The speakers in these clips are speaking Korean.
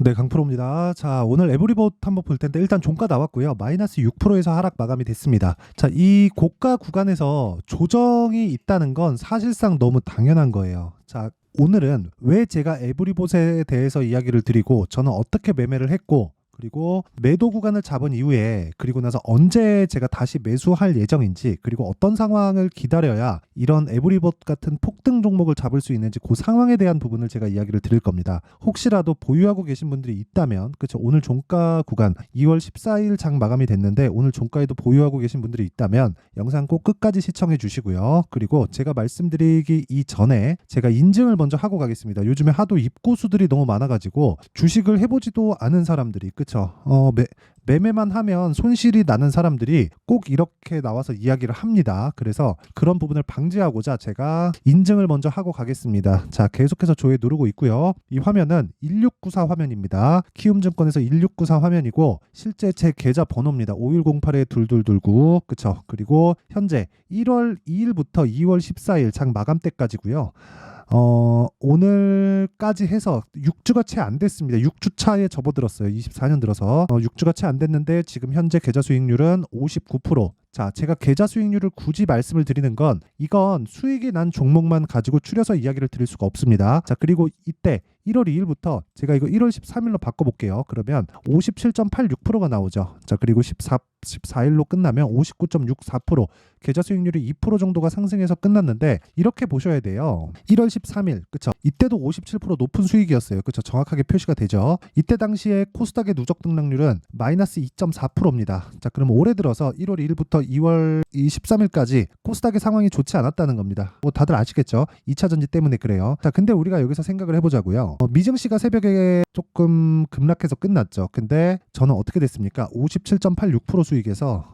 네, 강프로입니다. 자, 오늘 에브리봇 한번 볼 텐데 일단 종가 나왔고요. 마이너스 6%에서 하락 마감이 됐습니다. 자, 이 고가 구간에서 조정이 있다는 건 사실상 너무 당연한 거예요. 자, 오늘은 왜 제가 에브리봇에 대해서 이야기를 드리고 저는 어떻게 매매를 했고 그리고 매도 구간을 잡은 이후에 그리고 나서 언제 제가 다시 매수할 예정인지 그리고 어떤 상황을 기다려야 이런 에브리봇 같은 폭등 종목을 잡을 수 있는지 그 상황에 대한 부분을 제가 이야기를 드릴 겁니다. 혹시라도 보유하고 계신 분들이 있다면 그렇죠. 오늘 종가 구간 2월 14일 장 마감이 됐는데 오늘 종가에도 보유하고 계신 분들이 있다면 영상 꼭 끝까지 시청해 주시고요. 그리고 제가 말씀드리기 이전에 제가 인증을 먼저 하고 가겠습니다. 요즘에 하도 입고수들이 너무 많아가지고 주식을 해보지도 않은 사람들이 그쵸? 매매만 하면 손실이 나는 사람들이 꼭 이렇게 나와서 이야기를 합니다. 그래서 그런 부분을 방지하고자 제가 인증을 먼저 하고 가겠습니다. 자, 계속해서 조회 누르고 있고요. 이 화면은 1694 화면입니다. 키움증권에서 1694 화면이고 실제 제 계좌 번호입니다. 5108-2229 그쵸? 그리고 현재 1월 2일부터 2월 14일 장 마감 때까지고요. 오늘까지 해서 6주가 채 안 됐습니다. 6주 차에 접어들었어요. 24년 들어서 6주가 채 안 됐는데 지금 현재 계좌 수익률은 59%. 자, 제가 계좌 수익률을 굳이 말씀을 드리는 건 이건 수익이 난 종목만 가지고 추려서 이야기를 드릴 수가 없습니다. 자, 그리고 이때 1월 2일부터 제가 이거 1월 13일로 바꿔볼게요. 그러면 57.86%가 나오죠. 자, 그리고 14일로 끝나면 59.64%, 계좌 수익률이 2% 정도가 상승해서 끝났는데 이렇게 보셔야 돼요. 1월 13일, 그쵸? 이때도 57% 높은 수익이었어요. 그쵸? 정확하게 표시가 되죠. 이때 당시에 코스닥의 누적 등락률은 마이너스 2.4%입니다. 자, 그럼 올해 들어서 1월 2일부터 2월 13일까지 코스닥의 상황이 좋지 않았다는 겁니다. 뭐 다들 아시겠죠? 2차 전지 때문에 그래요. 자, 근데 우리가 여기서 생각을 해보자고요. 미증시가 새벽에 조금 급락해서 끝났죠. 근데 저는 어떻게 됐습니까? 57.86% 수익에서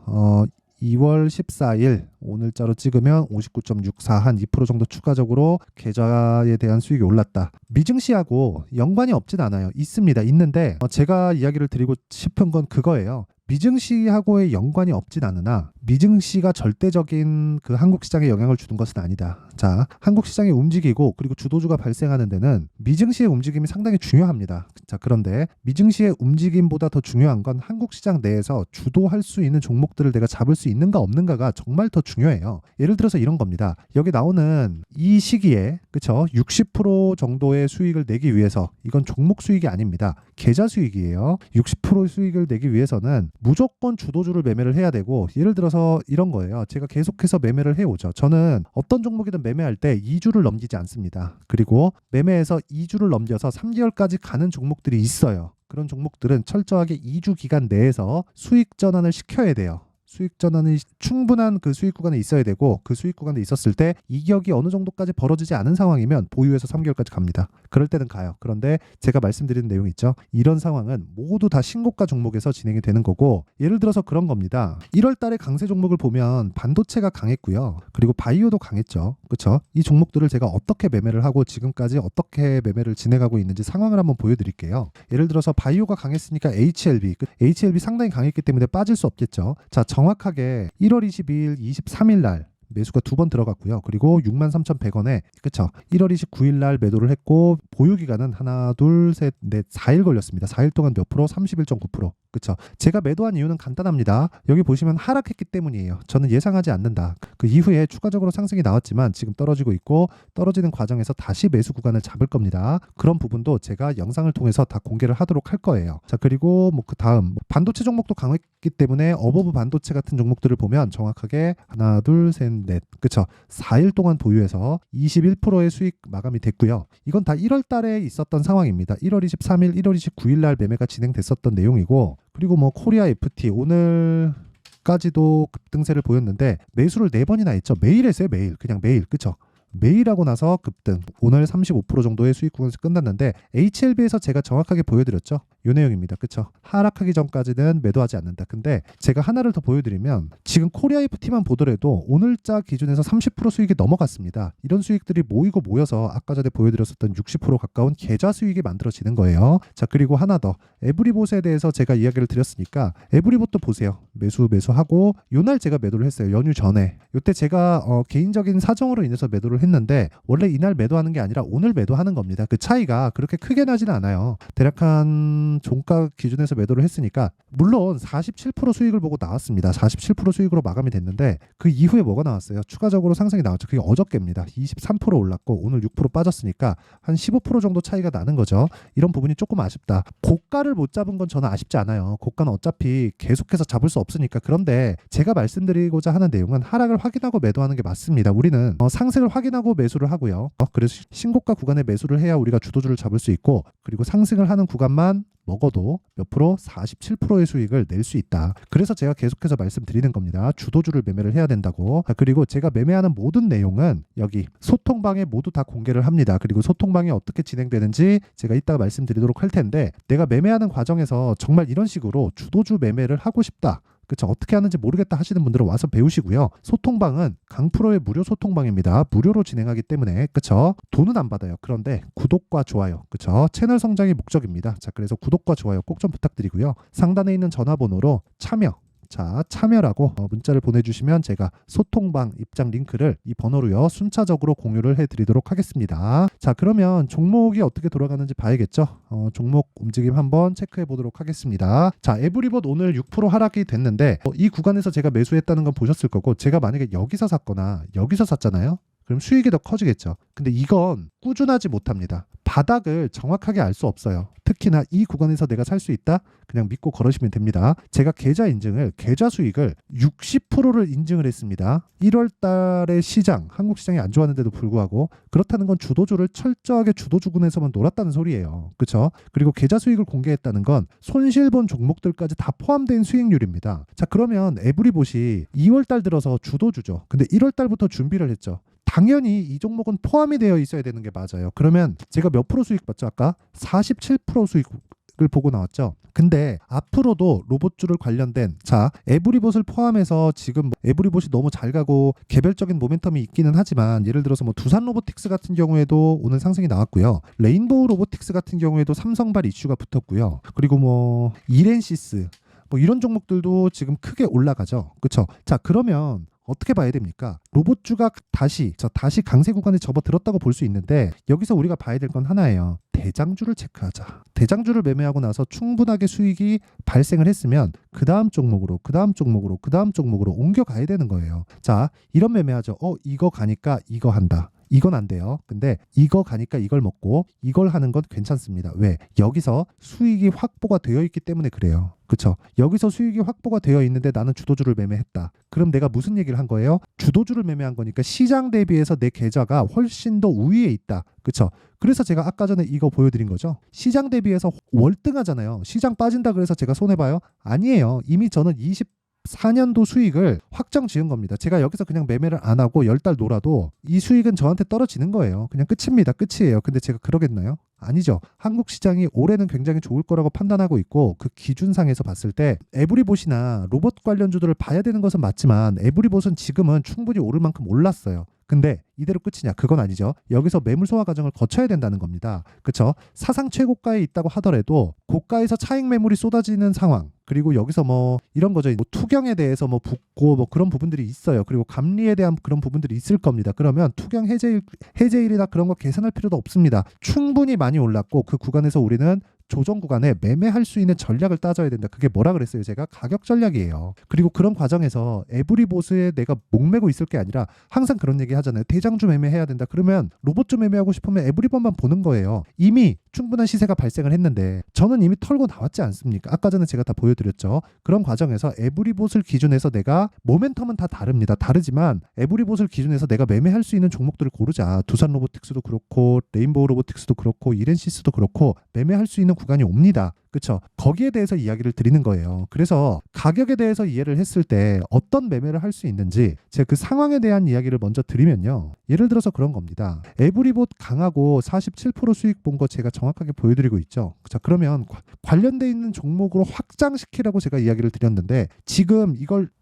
2월 14일 오늘자로 찍으면 59.64 한 2% 정도 추가적으로 계좌에 대한 수익이 올랐다. 미증시하고 연관이 없진 않아요. 있습니다. 있는데 제가 이야기를 드리고 싶은 건 그거예요. 미증시하고의 연관이 없진 않으나 미증시가 절대적인 그 한국 시장에 영향을 주는 것은 아니다. 자, 한국 시장이 움직이고 그리고 주도주가 발생하는 데는 미증시의 움직임이 상당히 중요합니다. 자, 그런데 미증시의 움직임보다 더 중요한 건 한국 시장 내에서 주도할 수 있는 종목들을 내가 잡을 수 있는가 없는가가 정말 더 중요해요. 예를 들어서 이런 겁니다. 여기 나오는 이 시기에 그쵸? 60% 정도의 수익을 내기 위해서 이건 종목 수익이 아닙니다. 계좌 수익이에요. 60% 수익을 내기 위해서는 무조건 주도주를 매매를 해야 되고 예를 들어서 이런 거예요. 제가 계속해서 매매를 해오죠. 저는 어떤 종목이든 매매할 때 2주를 넘기지 않습니다. 그리고 매매해서 2주를 넘겨서 3개월까지 가는 종목들이 있어요. 그런 종목들은 철저하게 2주 기간 내에서 수익 전환을 시켜야 돼요. 수익 전환이 충분한 그 수익 구간에 있어야 되고 그 수익 구간에 있었을 때 이격이 어느 정도까지 벌어지지 않은 상황이면 보유해서 3개월까지 갑니다. 그럴 때는 가요. 그런데 제가 말씀드리는 내용이 있죠. 이런 상황은 모두 다 신고가 종목에서 진행이 되는 거고 예를 들어서 그런 겁니다. 1월 달에 강세 종목을 보면 반도체가 강했고요. 그리고 바이오도 강했죠. 그렇죠? 이 종목들을 제가 어떻게 매매를 하고 지금까지 어떻게 매매를 진행하고 있는지 상황을 한번 보여드릴게요. 예를 들어서 바이오가 강했으니까 HLB 상당히 강했기 때문에 빠질 수 없겠죠. 자, 정확하게 1월 22일, 23일 날 매수가 2번 들어갔고요. 그리고 63,100원에 그쵸? 1월 29일 날 매도를 했고 보유 기간은 하나, 둘, 셋, 넷, 4일 걸렸습니다. 4일 동안 몇 프로? 31.9%. 그쵸? 제가 매도한 이유는 간단합니다. 여기 보시면 하락했기 때문이에요. 저는 예상하지 않는다. 그 이후에 추가적으로 상승이 나왔지만 지금 떨어지고 있고 떨어지는 과정에서 다시 매수 구간을 잡을 겁니다. 그런 부분도 제가 영상을 통해서 다 공개를 하도록 할 거예요. 자, 그리고 뭐 그 다음 반도체 종목도 강했기 때문에 어버브 반도체 같은 종목들을 보면 정확하게 하나, 둘, 셋, 넷. 그쵸? 4일 동안 보유해서 21%의 수익 마감이 됐고요. 이건 다 1월 달에 있었던 상황입니다. 1월 23일, 1월 29일 날 매매가 진행됐었던 내용이고 그리고 뭐 코리아 FT 오늘까지도 급등세를 보였는데 매수를 4번이나 했죠. 매일 했어요. 그냥 매일. 그쵸? 매일 하고 나서 급등. 오늘 35% 정도의 수익 구간에서 끝났는데 HLB에서 제가 정확하게 보여드렸죠. 요 내용입니다. 그쵸? 하락하기 전까지는 매도하지 않는다. 근데 제가 하나를 더 보여드리면 지금 코리아 FT만 보더라도 오늘자 기준에서 30% 수익이 넘어갔습니다. 이런 수익들이 모이고 모여서 아까 전에 보여드렸었던 60% 가까운 계좌 수익이 만들어지는 거예요. 자, 그리고 하나 더 에브리봇에 대해서 제가 이야기를 드렸으니까 에브리봇도 보세요. 매수하고 요날 제가 매도를 했어요. 연휴 전에. 요때 제가 개인적인 사정으로 인해서 매도를 했는데 원래 이날 매도하는 게 아니라 오늘 매도하는 겁니다. 그 차이가 그렇게 크게 나지는 않아요. 대략 한 종가 기준에서 매도를 했으니까 물론 47% 수익을 보고 나왔습니다. 47% 수익으로 마감이 됐는데 그 이후에 뭐가 나왔어요? 추가적으로 상승이 나왔죠. 그게 어저께입니다. 23% 올랐고 오늘 6% 빠졌으니까 한 15% 정도 차이가 나는 거죠. 이런 부분이 조금 아쉽다. 고가를 못 잡은 건 저는 아쉽지 않아요. 고가는 어차피 계속해서 잡을 수 없으니까. 그런데 제가 말씀드리고자 하는 내용은 하락을 확인하고 매도하는 게 맞습니다. 우리는 상승을 확인하고 매수를 하고요. 그래서 신고가 구간에 매수를 해야 우리가 주도주를 잡을 수 있고, 그리고 상승을 하는 구간만 먹어도 몇 프로? 47%의 수익을 낼 수 있다. 그래서 제가 계속해서 말씀드리는 겁니다. 주도주를 매매를 해야 된다고. 그리고 제가 매매하는 모든 내용은 여기 소통방에 모두 다 공개를 합니다. 그리고 소통방이 어떻게 진행되는지 제가 이따가 말씀드리도록 할 텐데, 내가 매매하는 과정에서 정말 이런 식으로 주도주 매매를 하고 싶다. 그쵸? 어떻게 하는지 모르겠다 하시는 분들은 와서 배우시고요. 소통방은 강프로의 무료 소통방입니다. 무료로 진행하기 때문에, 그쵸? 돈은 안 받아요. 그런데 구독과 좋아요, 그쵸? 채널 성장이 목적입니다. 자, 그래서 구독과 좋아요 꼭 좀 부탁드리고요. 상단에 있는 전화번호로 참여라고 문자를 보내주시면 제가 소통방 입장 링크를 이 번호로요 순차적으로 공유를 해드리도록 하겠습니다. 자, 그러면 종목이 어떻게 돌아가는지 봐야겠죠. 종목 움직임 한번 체크해 보도록 하겠습니다. 자, 에브리봇 오늘 6% 하락이 됐는데 이 구간에서 제가 매수했다는 건 보셨을 거고, 제가 만약에 여기서 샀거나 여기서 샀잖아요. 그럼 수익이 더 커지겠죠. 근데 이건 꾸준하지 못합니다. 바닥을 정확하게 알 수 없어요. 특히나 이 구간에서 내가 살 수 있다? 그냥 믿고 걸으시면 됩니다. 제가 계좌 수익을 60%를 인증을 했습니다. 1월 달에 한국 시장이 안 좋았는데도 불구하고, 그렇다는 건 주도주를 철저하게 주도주군에서만 놀았다는 소리예요. 그렇죠? 그리고 계좌 수익을 공개했다는 건 손실본 종목들까지 다 포함된 수익률입니다. 자, 그러면 에브리봇이 2월 달 들어서 주도주죠. 근데 1월 달부터 준비를 했죠. 당연히 이 종목은 포함이 되어 있어야 되는 게 맞아요. 그러면 제가 몇 프로 수익 봤죠? 아까 47% 수익을 보고 나왔죠. 근데 앞으로도 로봇주를 관련된, 자, 에브리봇을 포함해서 지금 에브리봇이 너무 잘 가고 개별적인 모멘텀이 있기는 하지만, 예를 들어서 두산 로보틱스 같은 경우에도 오늘 상승이 나왔고요. 레인보우 로보틱스 같은 경우에도 삼성발 이슈가 붙었고요. 그리고 이렌시스 이런 종목들도 지금 크게 올라가죠. 그렇죠? 자, 그러면 어떻게 봐야 됩니까? 로봇주가 다시 강세 구간에 접어들었다고 볼 수 있는데, 여기서 우리가 봐야 될 건 하나예요. 대장주를 체크하자. 대장주를 매매하고 나서 충분하게 수익이 발생을 했으면 그 다음 종목으로 옮겨가야 되는 거예요. 자, 이런 매매하죠. 이거 가니까 이거 한다. 이건 안 돼요. 근데 이거 가니까 이걸 먹고 이걸 하는 건 괜찮습니다. 왜? 여기서 수익이 확보가 되어 있기 때문에 그래요. 그쵸? 여기서 수익이 확보가 되어 있는데 나는 주도주를 매매했다. 그럼 내가 무슨 얘기를 한 거예요? 주도주를 매매한 거니까 시장 대비해서 내 계좌가 훨씬 더 우위에 있다. 그쵸? 그래서 제가 아까 전에 이거 보여드린 거죠. 시장 대비해서 월등하잖아요. 시장 빠진다 그래서 제가 손해봐요? 아니에요. 이미 저는 4년도 수익을 확정 지은 겁니다. 제가 여기서 그냥 매매를 안 하고 10달 놀아도 이 수익은 저한테 떨어지는 거예요. 그냥 끝입니다. 끝이에요. 근데 제가 그러겠나요? 아니죠. 한국 시장이 올해는 굉장히 좋을 거라고 판단하고 있고, 그 기준상에서 봤을 때 에브리봇이나 로봇 관련주들을 봐야 되는 것은 맞지만, 에브리봇은 지금은 충분히 오를 만큼 올랐어요. 근데 이대로 끝이냐? 그건 아니죠. 여기서 매물 소화 과정을 거쳐야 된다는 겁니다. 그렇죠? 사상 최고가에 있다고 하더라도 고가에서 차익 매물이 쏟아지는 상황, 그리고 여기서 이런 거죠. 투경에 대해서 붙고 그런 부분들이 있어요. 그리고 감리에 대한 그런 부분들이 있을 겁니다. 그러면 투경 해제일이나 그런 거 계산할 필요도 없습니다. 충분히 많이 올랐고 그 구간에서 우리는 조정 구간에 매매할 수 있는 전략을 따져야 된다. 그게 뭐라 그랬어요? 제가 가격 전략이에요. 그리고 그런 과정에서 에브리봇에 내가 목매고 있을 게 아니라 항상 그런 얘기 하잖아요. 대장주 매매해야 된다. 그러면 로봇주 매매하고 싶으면 에브리봇만 보는 거예요. 이미 충분한 시세가 발생을 했는데 저는 이미 털고 나왔지 않습니까? 아까 전에 제가 다 보여드렸죠. 그런 과정에서 에브리봇을 기준해서 내가 모멘텀은 다 다릅니다. 다르지만 에브리봇을 기준해서 내가 매매할 수 있는 종목들을 고르자. 두산 로보틱스도 그렇고 레인보우 로보틱스도 그렇고 이렌시스도 그렇고 매매할 수 있는 구간이 옵니다. 그쵸? 거기에 대해서 이야기를 드리는 거예요. 그래서 가격에 대해서 이해를 했을 때 어떤 매매를 할 수 있는지 제가 그 상황에 대한 이야기를 먼저 드리면요. 예를 들어서 그런 겁니다. 에브리봇 강하고 47% 수익 본 거 제가 정확하게 보여드리고 있죠. 자, 그러면 관련돼 있는 종목으로 확장시키라고 제가 이야기를 드렸는데 지금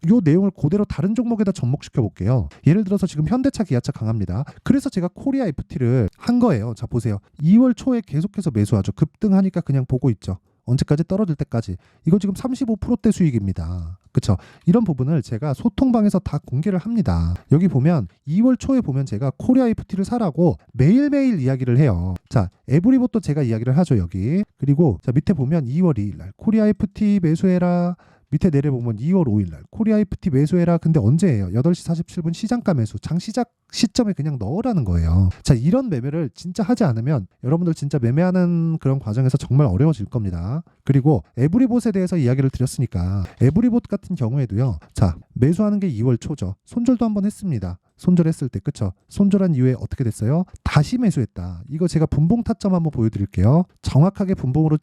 요 내용을 그대로 다른 종목에다 접목시켜 볼게요. 예를 들어서 지금 현대차, 기아차 강합니다. 그래서 제가 코리아 FT를 한 거예요. 자, 보세요. 2월 초에 계속해서 매수하죠. 급등하니까 그냥 보고 있죠. 언제까지? 떨어질 때까지. 이거 지금 35%대 수익입니다. 그쵸? 이런 부분을 제가 소통방에서 다 공개를 합니다. 여기 보면 2월 초에 보면 제가 코리아 FT를 사라고 매일매일 이야기를 해요. 자, 에브리봇도 제가 이야기를 하죠, 여기. 그리고 자, 밑에 보면 2월 2일 날 코리아 FT 매수해라. 밑에 내려보면 2월 5일 날 코리아 FT 매수해라. 근데 언제예요? 8시 47분 시장가 매수. 장 시작 시점에 그냥 넣으라는 거예요. 자, 이런 매매를 진짜 하지 않으면 여러분들 진짜 매매하는 그런 과정에서 정말 어려워질 겁니다. 그리고 에브리봇에 대해서 이야기를 드렸으니까 에브리봇 같은 경우에도요. 자, 매수하는 게 2월 초죠. 손절도 한번 했습니다. 손절했을 때, 그쵸? 손절한 이후에 어떻게 됐어요? 다시 매수했다. 이거 제가 분봉 타점 한번 보여드릴게요. 정확하게 분봉으로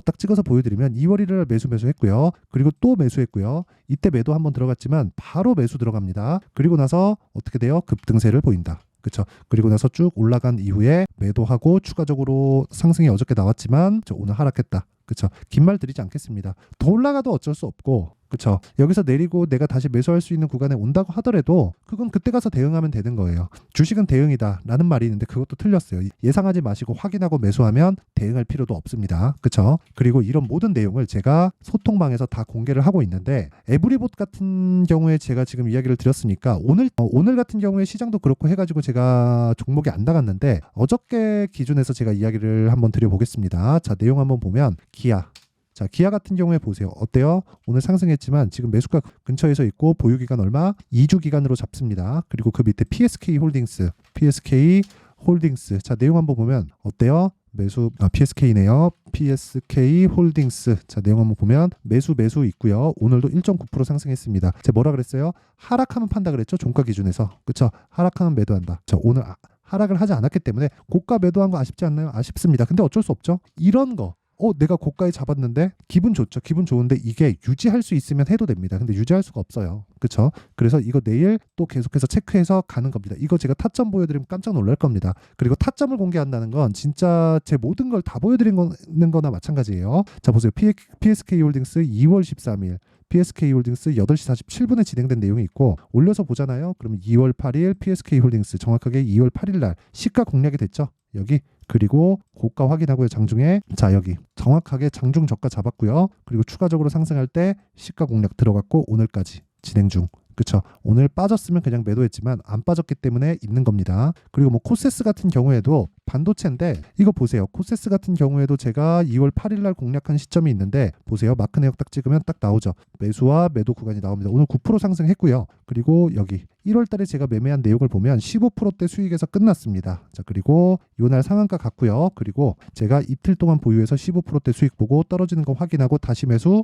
딱 찍어서 보여드리면 2월 1일 매수했고요. 그리고 또 매수했고요. 이때 매도 한번 들어갔지만 바로 매수 들어갑니다. 그리고 나서 어떻게 돼요? 급등세를 보인다. 그쵸? 그리고 나서 쭉 올라간 이후에 매도하고 추가적으로 상승이 어저께 나왔지만 오늘 하락했다. 그쵸? 긴 말 드리지 않겠습니다. 더 올라가도 어쩔 수 없고, 그쵸? 여기서 내리고 내가 다시 매수할 수 있는 구간에 온다고 하더라도 그건 그때 가서 대응하면 되는 거예요. 주식은 대응이다 라는 말이 있는데 그것도 틀렸어요. 예상하지 마시고 확인하고 매수하면 대응할 필요도 없습니다. 그쵸? 그리고 이런 모든 내용을 제가 소통방에서 다 공개를 하고 있는데 에브리봇 같은 경우에 제가 지금 이야기를 드렸으니까 오늘 같은 경우에 시장도 그렇고 해가지고 제가 종목이 안 나갔는데 어저께 기준에서 제가 이야기를 한번 드려보겠습니다. 자, 내용 한번 보면 기아. 자, 기아 같은 경우에 보세요. 어때요? 오늘 상승했지만 지금 매수가 근처에서 있고 보유기간 얼마? 2주 기간으로 잡습니다. 그리고 그 밑에 PSK 홀딩스. 자, 내용 한번 보면 어때요? PSK네요. PSK 홀딩스. 자, 내용 한번 보면 매수 있고요. 오늘도 1.9% 상승했습니다. 제가 뭐라 그랬어요? 하락하면 판다 그랬죠? 종가 기준에서. 그쵸? 하락하면 매도한다. 자, 오늘 하락을 하지 않았기 때문에 고가 매도한 거 아쉽지 않나요? 아쉽습니다. 근데 어쩔 수 없죠. 이런 거. 내가 고가에 잡았는데 기분 좋죠. 기분 좋은데 이게 유지할 수 있으면 해도 됩니다. 근데 유지할 수가 없어요. 그쵸? 그래서 이거 내일 또 계속해서 체크해서 가는 겁니다. 이거 제가 타점 보여드리면 깜짝 놀랄 겁니다. 그리고 타점을 공개한다는 건 진짜 제 모든 걸 다 보여드리는 거나 마찬가지예요. 자, 보세요. PSK 홀딩스 2월 13일 PSK 홀딩스 8시 47분에 진행된 내용이 있고 올려서 보잖아요. 그러면 2월 8일 PSK 홀딩스 정확하게 2월 8일 날 시가 공략이 됐죠. 여기. 그리고 고가 확인하고요. 장중에 자, 여기 정확하게 장중 저가 잡았고요. 그리고 추가적으로 상승할 때 시가 공략 들어갔고 오늘까지 진행 중. 그쵸? 오늘 빠졌으면 그냥 매도했지만 안 빠졌기 때문에 있는 겁니다. 그리고 뭐 코세스 같은 경우에도 반도체인데 이거 보세요. 코세스 같은 경우에도 제가 2월 8일 날 공략한 시점이 있는데 보세요. 마크 내역 딱 찍으면 딱 나오죠. 매수와 매도 구간이 나옵니다. 오늘 9% 상승했고요. 그리고 여기 1월 달에 제가 매매한 내역을 보면 15%대 수익에서 끝났습니다. 자, 그리고 요날 상한가 갔고요. 그리고 제가 이틀 동안 보유해서 15%대 수익 보고 떨어지는 거 확인하고 다시 매수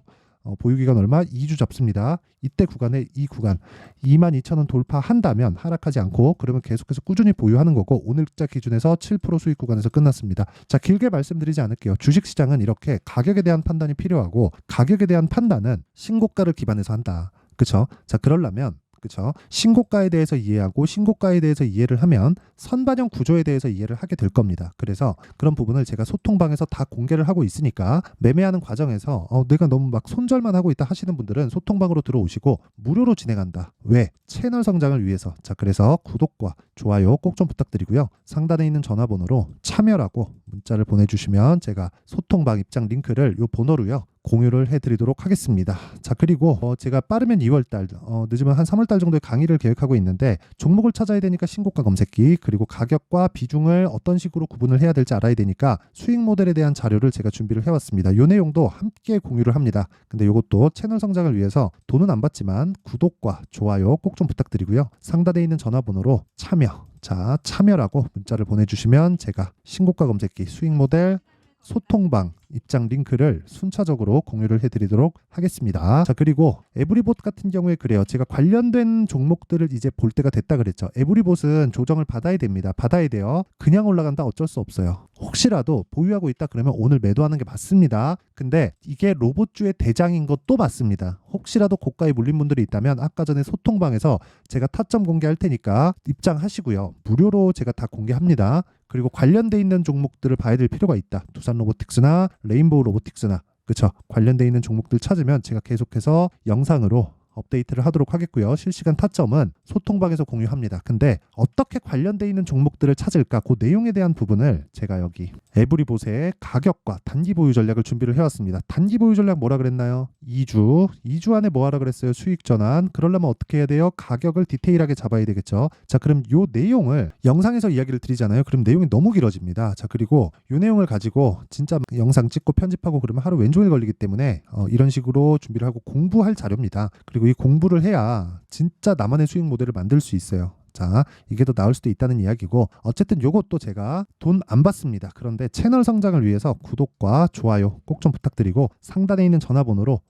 보유기간 얼마? 2주 잡습니다. 이때 구간에 이 구간 22,000원 돌파한다면 하락하지 않고 그러면 계속해서 꾸준히 보유하는 거고 오늘자 기준에서 7% 수익 구간에서 끝났습니다. 자, 길게 말씀드리지 않을게요. 주식시장은 이렇게 가격에 대한 판단이 필요하고 가격에 대한 판단은 신고가를 기반해서 한다. 그쵸? 자, 그러려면 그쵸? 신고가에 대해서 이해하고 신고가에 대해서 이해를 하면 선반영 구조에 대해서 이해를 하게 될 겁니다. 그래서 그런 부분을 제가 소통방에서 다 공개를 하고 있으니까 매매하는 과정에서 내가 너무 막 손절만 하고 있다 하시는 분들은 소통방으로 들어오시고 무료로 진행한다. 왜? 채널 성장을 위해서. 자, 그래서 구독과 좋아요 꼭 좀 부탁드리고요. 상단에 있는 전화번호로 참여라고 문자를 보내주시면 제가 소통방 입장 링크를 요 번호로요. 공유를 해드리도록 하겠습니다. 자, 그리고 제가 빠르면 2월달, 늦으면 한 3월달 정도에 강의를 계획하고 있는데 종목을 찾아야 되니까 신고가 검색기 그리고 가격과 비중을 어떤 식으로 구분을 해야 될지 알아야 되니까 수익 모델에 대한 자료를 제가 준비를 해왔습니다. 이 내용도 함께 공유를 합니다. 근데 이것도 채널 성장을 위해서 돈은 안 받지만 구독과 좋아요 꼭 좀 부탁드리고요. 상단에 있는 전화번호로 참여, 자, 참여라고 문자를 보내주시면 제가 신고가 검색기 수익 모델 소통방 입장 링크를 순차적으로 공유를 해드리도록 하겠습니다. 자, 그리고 에브리봇 같은 경우에 그래요. 제가 관련된 종목들을 이제 볼 때가 됐다 그랬죠. 에브리봇은 조정을 받아야 됩니다. 받아야 돼요. 그냥 올라간다 어쩔 수 없어요. 혹시라도 보유하고 있다 그러면 오늘 매도하는 게 맞습니다. 근데 이게 로봇주의 대장인 것도 맞습니다. 혹시라도 고가에 물린 분들이 있다면 아까 전에 소통방에서 제가 타점 공개할 테니까 입장하시고요. 무료로 제가 다 공개합니다. 그리고 관련돼 있는 종목들을 봐야 될 필요가 있다. 두산 로보틱스나 레인보우 로보틱스나 그쵸, 관련돼 있는 종목들 찾으면 제가 계속해서 영상으로 업데이트를 하도록 하겠고요. 실시간 타점은 소통방에서 공유합니다. 근데 어떻게 관련돼 있는 종목들을 찾을까? 그 내용에 대한 부분을 제가 여기 에브리봇의 가격과 단기 보유 전략을 준비를 해왔습니다. 단기 보유 전략 뭐라 그랬나요? 2주 안에 뭐 하라 그랬어요? 수익 전환. 그러려면 어떻게 해야 돼요? 가격을 디테일하게 잡아야 되겠죠. 자, 그럼 요 내용을 영상에서 이야기를 드리잖아요. 그럼 내용이 너무 길어집니다. 자, 그리고 요 내용을 가지고 진짜 영상 찍고 편집하고 그러면 하루 왼종일 걸리기 때문에 이런 식으로 준비를 하고 공부할 자료입니다. 그리고 이 공부를 해야 진짜 나만의 수익 모델을 만들 수 있어요. 자, 이게 더 나을 수도 있다는 이야기고, 어쨌든 요것도 제가 돈 안 받습니다. 그런데 채널 성장을 위해서 구독과 좋아요 꼭 좀 부탁드리고, 상단에 있는 전화번호로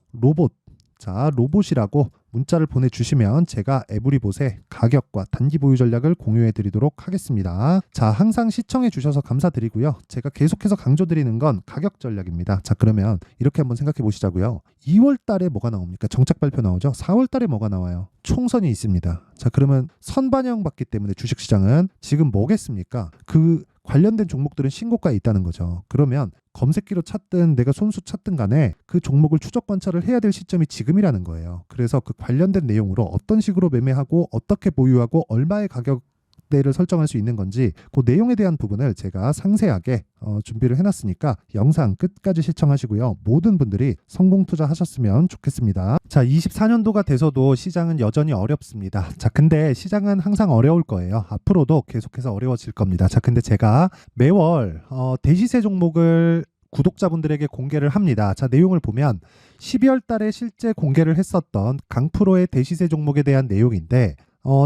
로봇이라고 문자를 보내주시면 제가 에브리봇의 가격과 단기 보유 전략을 공유해 드리도록 하겠습니다. 자, 항상 시청해 주셔서 감사드리고요. 제가 계속해서 강조드리는 건 가격 전략입니다. 자, 그러면 이렇게 한번 생각해 보시자고요. 2월 달에 뭐가 나옵니까? 정책 발표 나오죠. 4월 달에 뭐가 나와요? 총선이 있습니다. 자, 그러면 선반영 받기 때문에 주식시장은 지금 뭐겠습니까? 그 관련된 종목들은 신고가에 있다는 거죠. 그러면 검색기로 찾든 내가 손수 찾든 간에 그 종목을 추적 관찰을 해야 될 시점이 지금이라는 거예요. 그래서 그 관련된 내용으로 어떤 식으로 매매하고 어떻게 보유하고 얼마의 가격대를 설정할 수 있는 건지 그 내용에 대한 부분을 제가 상세하게 준비를 해놨으니까 영상 끝까지 시청하시고요. 모든 분들이 성공 투자하셨으면 좋겠습니다. 자, 24년도가 돼서도 시장은 여전히 어렵습니다. 자, 근데 시장은 항상 어려울 거예요. 앞으로도 계속해서 어려워질 겁니다. 자, 근데 제가 매월 대시세 종목을 구독자분들에게 공개를 합니다. 자, 내용을 보면 12월 달에 실제 공개를 했었던 강프로의 대시세 종목에 대한 내용인데,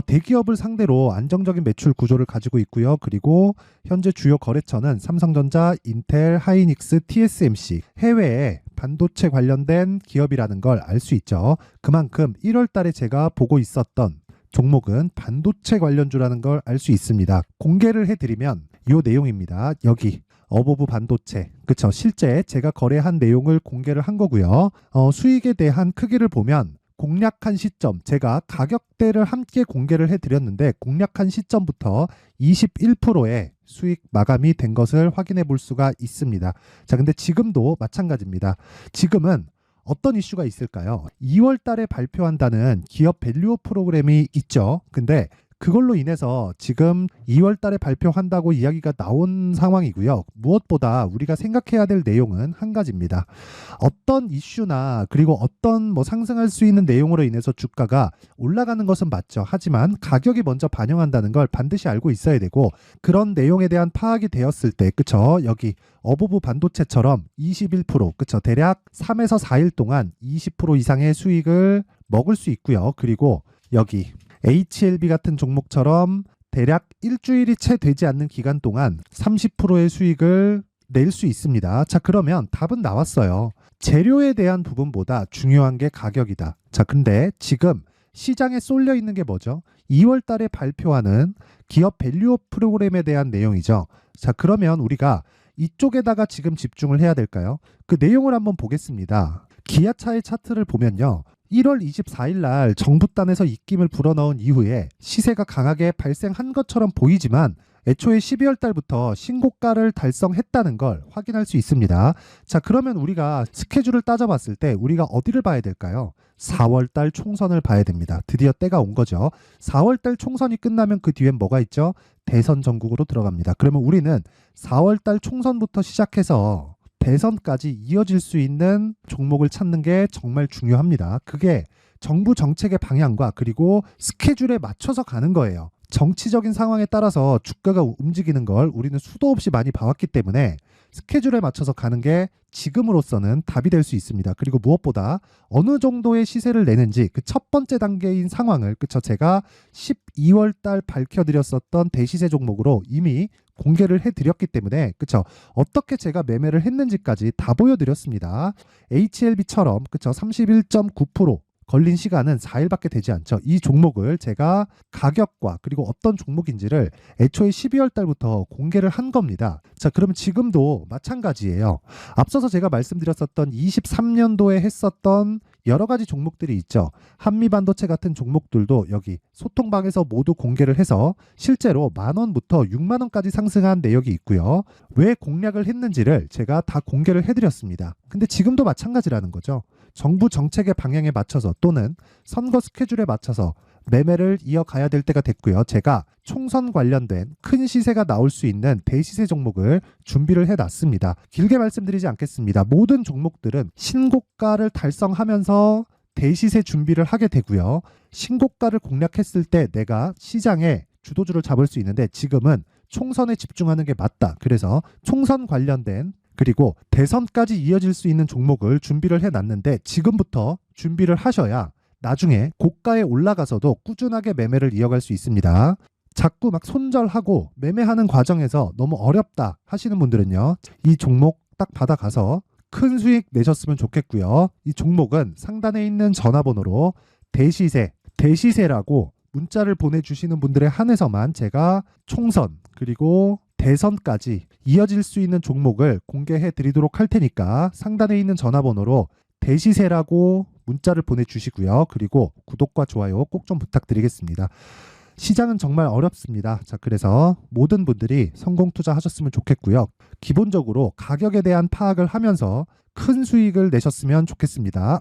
대기업을 상대로 안정적인 매출 구조를 가지고 있고요. 그리고 현재 주요 거래처는 삼성전자, 인텔, 하이닉스, TSMC, 해외에 반도체 관련된 기업이라는 걸 알 수 있죠. 그만큼 1월 달에 제가 보고 있었던 종목은 반도체 관련주라는 걸 알 수 있습니다. 공개를 해드리면 이 내용입니다. 여기 어보브 반도체, 그쵸? 실제 제가 거래한 내용을 공개를 한 거고요. 수익에 대한 크기를 보면 공략한 시점, 제가 가격대를 함께 공개를 해드렸는데 공략한 시점부터 21%의 수익 마감이 된 것을 확인해 볼 수가 있습니다. 자, 근데 지금도 마찬가지입니다. 지금은 어떤 이슈가 있을까요? 2월 달에 발표한다는 기업 밸류업 프로그램이 있죠. 근데 그걸로 인해서 지금 2월 달에 발표한다고 이야기가 나온 상황이고요. 무엇보다 우리가 생각해야 될 내용은 한 가지입니다. 어떤 이슈나 그리고 어떤 상승할 수 있는 내용으로 인해서 주가가 올라가는 것은 맞죠. 하지만 가격이 먼저 반영한다는 걸 반드시 알고 있어야 되고, 그런 내용에 대한 파악이 되었을 때, 그쵸? 여기 어보브 반도체처럼 21%, 그쵸? 대략 3에서 4일 동안 20% 이상의 수익을 먹을 수 있고요. 그리고 여기 HLB 같은 종목처럼 대략 일주일이 채 되지 않는 기간 동안 30%의 수익을 낼 수 있습니다. 자, 그러면 답은 나왔어요. 재료에 대한 부분보다 중요한 게 가격이다. 자, 근데 지금 시장에 쏠려 있는 게 뭐죠? 2월 달에 발표하는 기업 밸류업 프로그램에 대한 내용이죠. 자, 그러면 우리가 이쪽에다가 지금 집중을 해야 될까요? 그 내용을 한번 보겠습니다. 기아차의 차트를 보면요. 1월 24일 날 정부단에서 입김을 불어넣은 이후에 시세가 강하게 발생한 것처럼 보이지만 애초에 12월 달부터 신고가를 달성했다는 걸 확인할 수 있습니다. 자, 그러면 우리가 스케줄을 따져봤을 때 우리가 어디를 봐야 될까요? 4월 달 총선을 봐야 됩니다. 드디어 때가 온 거죠. 4월 달 총선이 끝나면 그 뒤엔 뭐가 있죠? 대선 전국으로 들어갑니다. 그러면 우리는 4월 달 총선부터 시작해서 대선까지 이어질 수 있는 종목을 찾는 게 정말 중요합니다. 그게 정부 정책의 방향과 그리고 스케줄에 맞춰서 가는 거예요. 정치적인 상황에 따라서 주가가 움직이는 걸 우리는 수도 없이 많이 봐왔기 때문에 스케줄에 맞춰서 가는 게 지금으로서는 답이 될 수 있습니다. 그리고 무엇보다 어느 정도의 시세를 내는지 그 첫 번째 단계인 상황을, 그쵸? 제가 12월 달 밝혀드렸었던 대시세 종목으로 이미 공개를 해드렸기 때문에, 그쵸? 어떻게 제가 매매를 했는지까지 다 보여드렸습니다. HLB처럼, 그쵸? 31.9%, 걸린 시간은 4일밖에 되지 않죠. 이 종목을 제가 가격과 그리고 어떤 종목인지를 애초에 12월 달부터 공개를 한 겁니다. 자, 그러면 지금도 마찬가지예요. 앞서서 제가 말씀드렸었던 23년도에 했었던 여러 가지 종목들이 있죠. 한미반도체 같은 종목들도 여기 소통방에서 모두 공개를 해서 실제로 10,000원부터 60,000원까지 상승한 내역이 있고요. 왜 공략을 했는지를 제가 다 공개를 해드렸습니다. 근데 지금도 마찬가지라는 거죠. 정부 정책의 방향에 맞춰서 또는 선거 스케줄에 맞춰서 매매를 이어가야 될 때가 됐고요. 제가 총선 관련된 큰 시세가 나올 수 있는 대시세 종목을 준비를 해놨습니다. 길게 말씀드리지 않겠습니다. 모든 종목들은 신고가를 달성하면서 대시세 준비를 하게 되고요. 신고가를 공략했을 때 내가 시장에 주도주를 잡을 수 있는데 지금은 총선에 집중하는 게 맞다. 그래서 총선 관련된 그리고 대선까지 이어질 수 있는 종목을 준비를 해놨는데 지금부터 준비를 하셔야 나중에 고가에 올라가서도 꾸준하게 매매를 이어갈 수 있습니다. 자꾸 막 손절하고 매매하는 과정에서 너무 어렵다 하시는 분들은요. 이 종목 딱 받아가서 큰 수익 내셨으면 좋겠고요. 이 종목은 상단에 있는 전화번호로 대시세라고 문자를 보내주시는 분들에 한해서만 제가 총선 그리고 대선까지 이어질 수 있는 종목을 공개해 드리도록 할 테니까 상단에 있는 전화번호로 대시세라고 문자를 보내주시고요. 그리고 구독과 좋아요 꼭 좀 부탁드리겠습니다. 시장은 정말 어렵습니다. 자, 그래서 모든 분들이 성공 투자하셨으면 좋겠고요. 기본적으로 가격에 대한 파악을 하면서 큰 수익을 내셨으면 좋겠습니다.